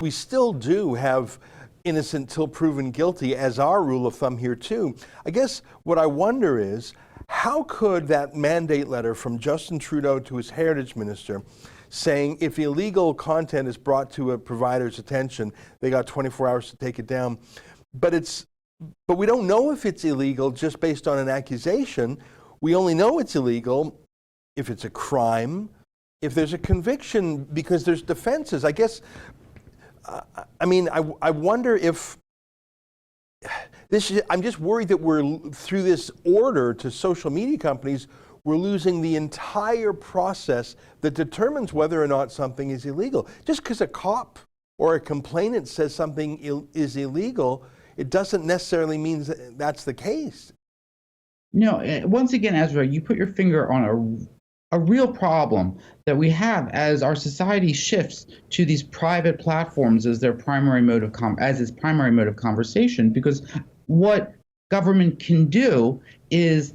We still do have innocent till proven guilty as our rule of thumb here too. I guess what I wonder is, how could that mandate letter from Justin Trudeau to his heritage minister saying if illegal content is brought to a provider's attention, they got 24 hours to take it down, but we don't know if it's illegal just based on an accusation. We only know it's illegal if it's a crime, if there's a conviction, because there's defenses. I guess, I wonder if I'm just worried that we're, through this order to social media companies, we're losing the entire process that determines whether or not something is illegal. Just because a cop or a complainant says something is illegal, it doesn't necessarily mean that's the case. No, once again, Ezra, you put your finger on a real problem that we have as our society shifts to these private platforms as their primary mode of conversation. Because what government can do is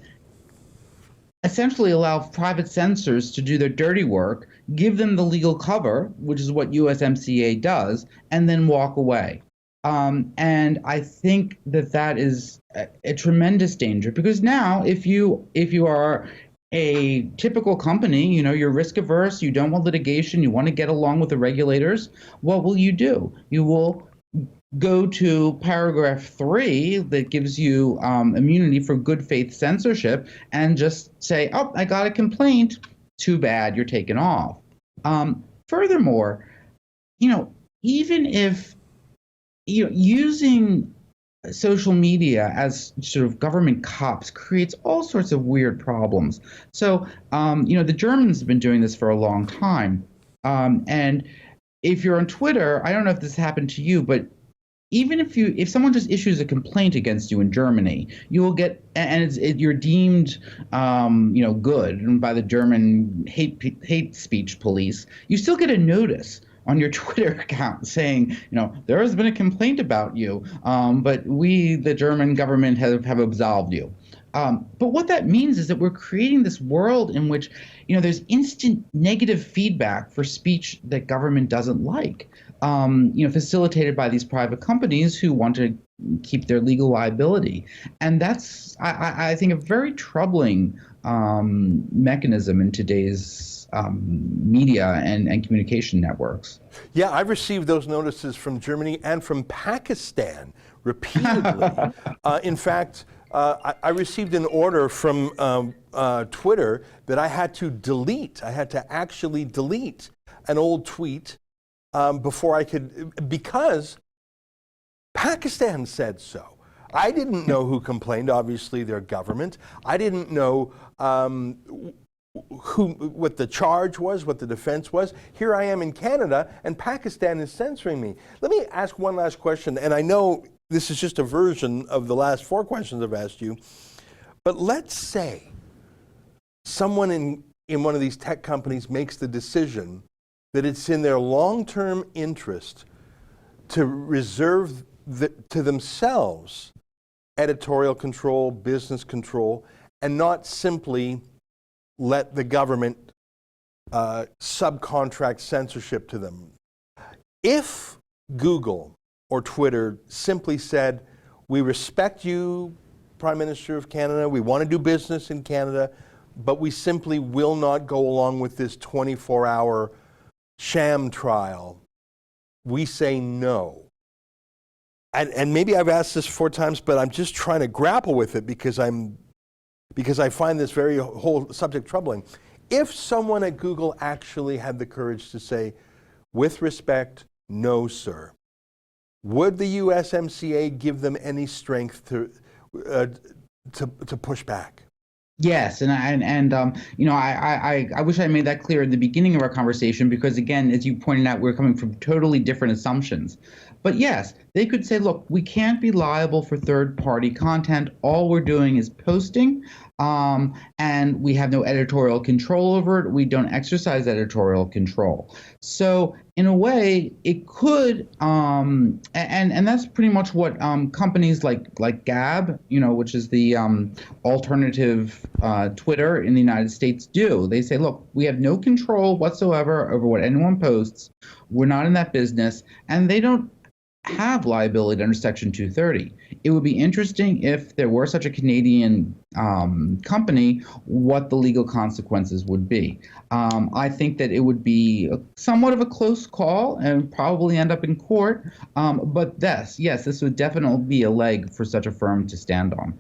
essentially allow private censors to do their dirty work, give them the legal cover, which is what USMCA does, and then walk away. And I think that is a tremendous danger, because now if you are a typical company, you're risk averse, you don't want litigation, you want to get along with the regulators, what will you do? You will go to paragraph 3 that gives you immunity for good faith censorship and just say, oh, I got a complaint, too bad, you're taken off. Furthermore, even if using social media as sort of government cops creates all sorts of weird problems. So, the Germans have been doing this for a long time. And if you're on Twitter, I don't know if this happened to you, but even if someone just issues a complaint against you in Germany, you will get, and you're deemed, good by the German hate speech police, you still get a notice on your Twitter account saying, there has been a complaint about you, but we, the German government, have absolved you. But what that means is that we're creating this world in which, there's instant negative feedback for speech that government doesn't like, facilitated by these private companies who want to keep their legal liability. And that's, I think, a very troubling mechanism in today's media and communication networks. Yeah, I've received those notices from Germany and from Pakistan repeatedly. In fact, I received an order from Twitter that I had to delete. I had to actually delete an old tweet before I could, because Pakistan said so. I didn't know who complained, obviously their government. I didn't know what the charge was, what the defense was. Here I am in Canada, and Pakistan is censoring me. Let me ask one last question, and I know this is just a version of the last 4 questions I've asked you, but let's say someone in one of these tech companies makes the decision that it's in their long-term interest to reserve to themselves editorial control, business control, and not simply let the government subcontract censorship to them. If Google or Twitter simply said, we respect you, Prime Minister of Canada, we want to do business in Canada, but we simply will not go along with this 24-hour sham trial, we say no. And maybe I've asked this 4 times, but I'm just trying to grapple with it because I find this whole subject troubling. If someone at Google actually had the courage to say, with respect, no, sir, would the USMCA give them any strength to push back? Yes, and I wish I made that clear at the beginning of our conversation, because again, as you pointed out, we're coming from totally different assumptions. But yes, they could say, look, we can't be liable for third-party content. All we're doing is posting, and we have no editorial control over it. We don't exercise editorial control. So in a way, it could, and that's pretty much what companies like Gab, which is the alternative Twitter in the United States, do. They say, look, we have no control whatsoever over what anyone posts. We're not in that business, and they don't have liability under Section 230. It would be interesting if there were such a Canadian company, what the legal consequences would be. I think that it would be somewhat of a close call and probably end up in court. But yes, this would definitely be a leg for such a firm to stand on.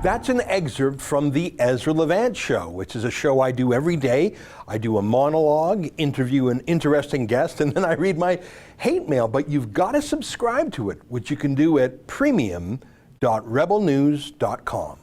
That's an excerpt from the Ezra Levant Show, which is a show I do every day. I do a monologue, interview an interesting guest, and then I read my hate mail. But you've got to subscribe to it, which you can do at premium.rebelnews.com.